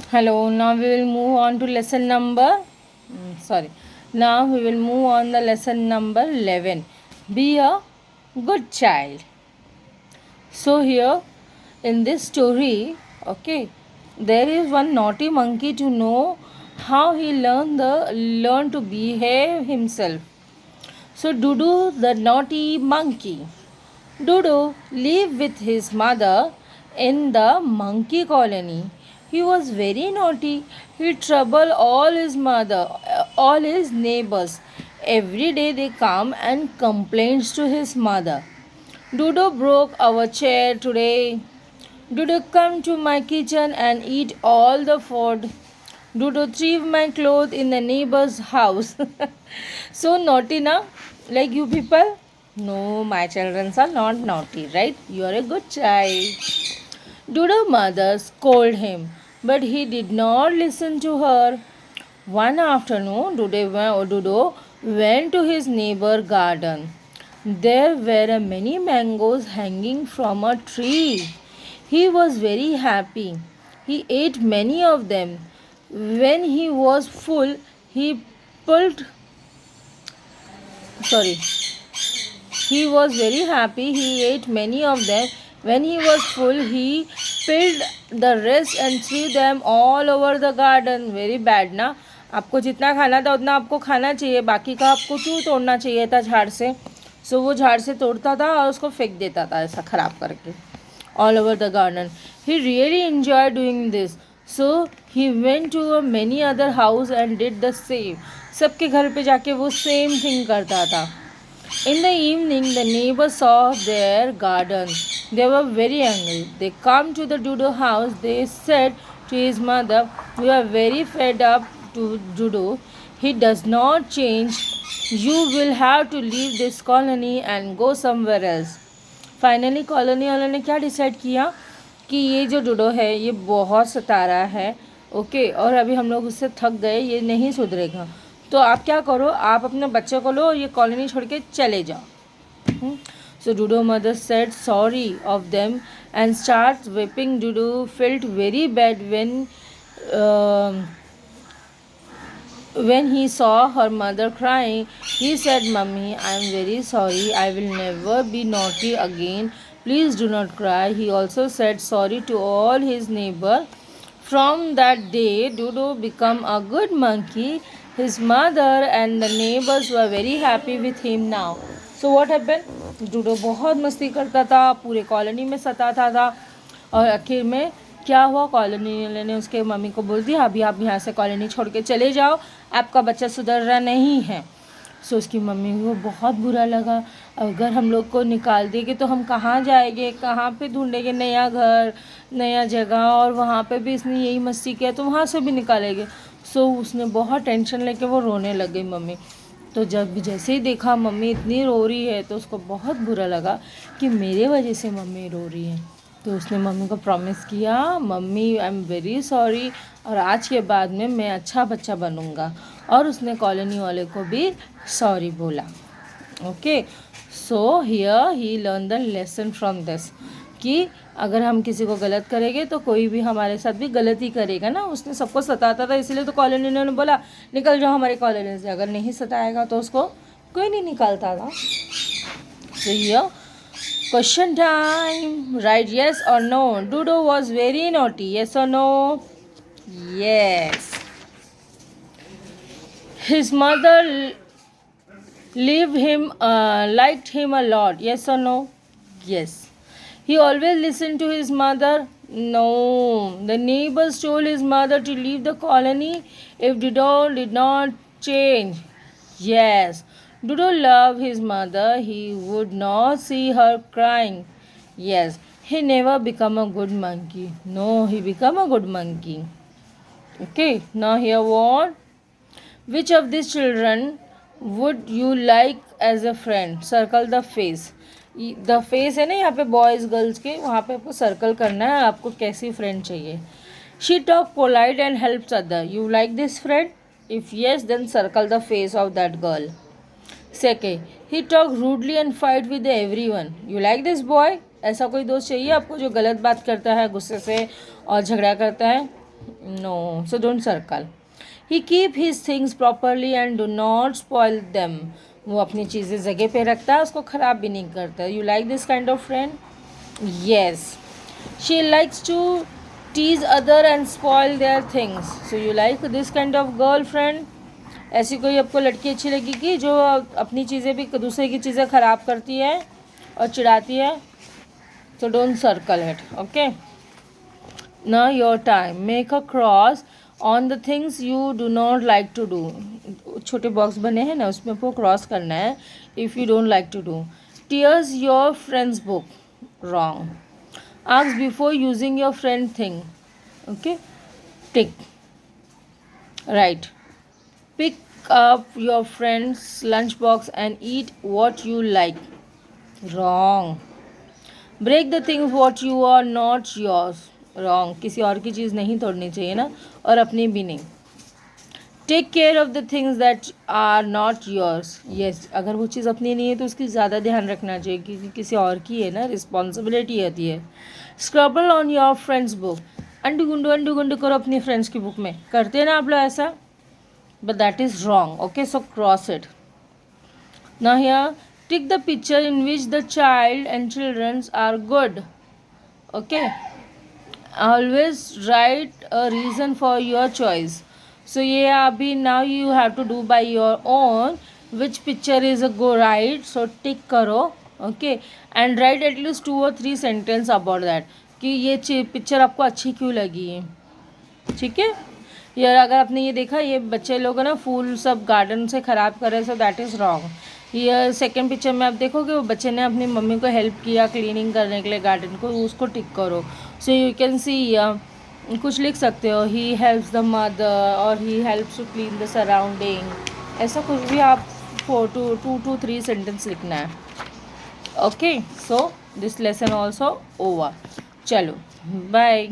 Hello, now we will move on to lesson number. Sorry. Now we will move on the lesson number 11. Be a good child. So here in this story, okay, there is one naughty monkey to know how he learn to behave himself. So Dudu the naughty monkey. Dodo lived with his mother in the monkey colony. He was very naughty. He troubled all his neighbors. Every day they come and complains to his mother. Dodo broke our chair today. Dodo come to my kitchen and eat all the food. Dodo threw my clothes in the neighbor's house. So naughty now, like you people? No, my children are not naughty, right? You are a good child. Dodo mother scolded him, but he did not listen to her. One afternoon, Dodo went to his neighbor garden. There were many mangoes hanging from a tree. He was very happy. He ate many of them. When he was full, he pulled. Sorry. He was very happy. He ate many of them. When he was full, he peeled the rest and threw them all over the garden. Very bad ना. आपको जितना खाना था उतना आपको खाना चाहिए, बाकी का आपको क्यों तोड़ना चाहिए था झाड़ से. सो वो झाड़ से तोड़ता था और उसको फेंक देता था ऐसा ख़राब करके all over the garden. He really enjoyed doing this. So he went to a many other house and did the same. सबके घर पे जाके वो same thing करता था. In the evening, the neighbors saw their garden. They were very angry. They come to the Dodo house. They said to his mother, "We are very fed up to Dodo. He does not change. You will have to leave this colony and go somewhere else." Finally colony वालों ने क्या decide किया कि ये जो डोडो है ये बहुत सता रहा है, ओके, और अभी हम लोग उससे थक गए, ये नहीं सुधरेगा. तो आप क्या करो, आप अपने बच्चे को लो और ये कॉलोनी छोड़ के चले जाओ. So Dodo mother said sorry of them and start whipping. Dodo felt very bad when he saw her mother crying. He said, "Mummy, I am very sorry. I will never be naughty again. Please do not cry." He also said sorry to all his neighbors. From that day, Dodo became a good monkey. His mother and the neighbors were very happy with him now. So what happened? Dodo बहुत मस्ती करता था, पूरे colony में सताता था, और आखिर में क्या हुआ, कॉलोनी वाले ने उसके मम्मी को बोल दिया अभी आप यहाँ से कॉलोनी छोड़ के चले जाओ, आपका बच्चा सुधर रहा नहीं है. सो उसकी मम्मी को बहुत बुरा लगा, अगर हम लोग को निकाल देंगे तो हम कहाँ जाएंगे, कहाँ पे ढूंढेंगे नया घर नया जगह, और वहाँ पे भी इसने यही मस्ती किया तो वहाँ से भी निकालेंगे. सो उसने बहुत टेंशन लेके वो रोने लग गई मम्मी. तो जब जैसे ही देखा मम्मी इतनी रो रही है तो उसको बहुत बुरा लगा कि मेरे वजह से मम्मी रो रही है. तो उसने मम्मी को प्रॉमिस किया, mummy I am very sorry, और आज के बाद में मैं अच्छा बच्चा बनूंगा. और उसने कॉलोनी वाले को भी सॉरी बोला. Okay, so here he learn the lesson from this कि अगर हम किसी को गलत करेंगे तो कोई भी हमारे साथ भी गलत ही करेगा ना. उसने सबको सताता था, इसीलिए तो कॉलोनी ने बोला निकल जाओ हमारी कॉलोनी से. अगर नहीं सताएगा तो उसको कोई नहीं निकालता था. So here question time. Write yes or no. Dodo was very naughty. Yes or no? Yes. His mother liked him a lot. Yes or no? Yes. He always listened to his mother. No. The neighbors told his mother to leave the colony if Dodo did not change. Yes. Dodo loved his mother. He would not see her crying. Yes. He never become a good monkey. No, he become a good monkey. Okay. Now here what? Which of these children would you like as a friend? Circle the face. The face है ना यहाँ पे boys girls के, वहाँ पे आपको circle करना है आपको कैसी फ्रेंड चाहिए. She talk polite and helps other. You like this friend? If yes then circle the face of that girl. Second, he talk rudely and fight with everyone. You like this boy? ऐसा कोई दोस्त चाहिए आपको जो गलत बात करता है, गुस्से से और झगड़ा करता है. No, so don't circle. He keep his things properly and do not spoil them. वो अपनी चीज़ें जगह पे रखता है, उसको ख़राब भी नहीं करता. You like this kind of friend? Yes. She likes to tease other and spoil their things. So you like this kind of girlfriend? ऐसी कोई आपको लड़की अच्छी लगेगी जो अपनी चीज़ें भी दूसरे की चीज़ें ख़राब करती है और चिढ़ाती है? So don't circle it. Okay. Now your time. Make a cross on the things you do not like to do. छोटे बॉक्स बने हैं ना, उसमें आपको क्रॉस करना है. If you don't like to do. Tears your friend's book. Wrong. Ask before using your friend thing. Okay. Tick. Right. Pick up your friend's lunchbox and eat what you like. Wrong. Break the things what you are not yours. Wrong. किसी और की चीज़ नहीं तोड़नी चाहिए ना, और अपनी भी नहीं. Take care of the things that are not yours. Yes, अगर वो चीज़ अपनी नहीं है तो उसकी ज़्यादा ध्यान रखना चाहिए, क्योंकि किसी और की है ना, रिस्पॉन्सिबिलिटी होती है. Scribble on your friend's book. अंडू गुंडू करो अपनी फ्रेंड्स की बुक में. करते हैं ना आप लोग ऐसा, but that is wrong. Okay, so cross it. Now here tick the picture in which the child and childrens are good. Okay, always write a reason for your choice. So ये अभी now you have to do by your own which picture is a go right. So tick करो. Okay, and write at least 2 or 3 sentence about that कि ये picture आपको अच्छी क्यों लगी है. ठीक है यार, अगर आपने ये देखा ये बच्चे लोग ना फूल सब गार्डन से ख़राब कर रहे, सो दैट इज़ रॉन्ग. ये सेकंड पिक्चर में आप देखोगे वो बच्चे ने अपनी मम्मी को हेल्प किया क्लीनिंग करने के लिए गार्डन को, उसको टिक करो. सो यू कैन सी कुछ लिख सकते हो, ही हेल्प्स द मदर और he helps to clean the surrounding. ऐसा कुछ भी आप 2 to 3 सेंटेंस लिखना है. Okay, so this lesson also over. चलो बाय.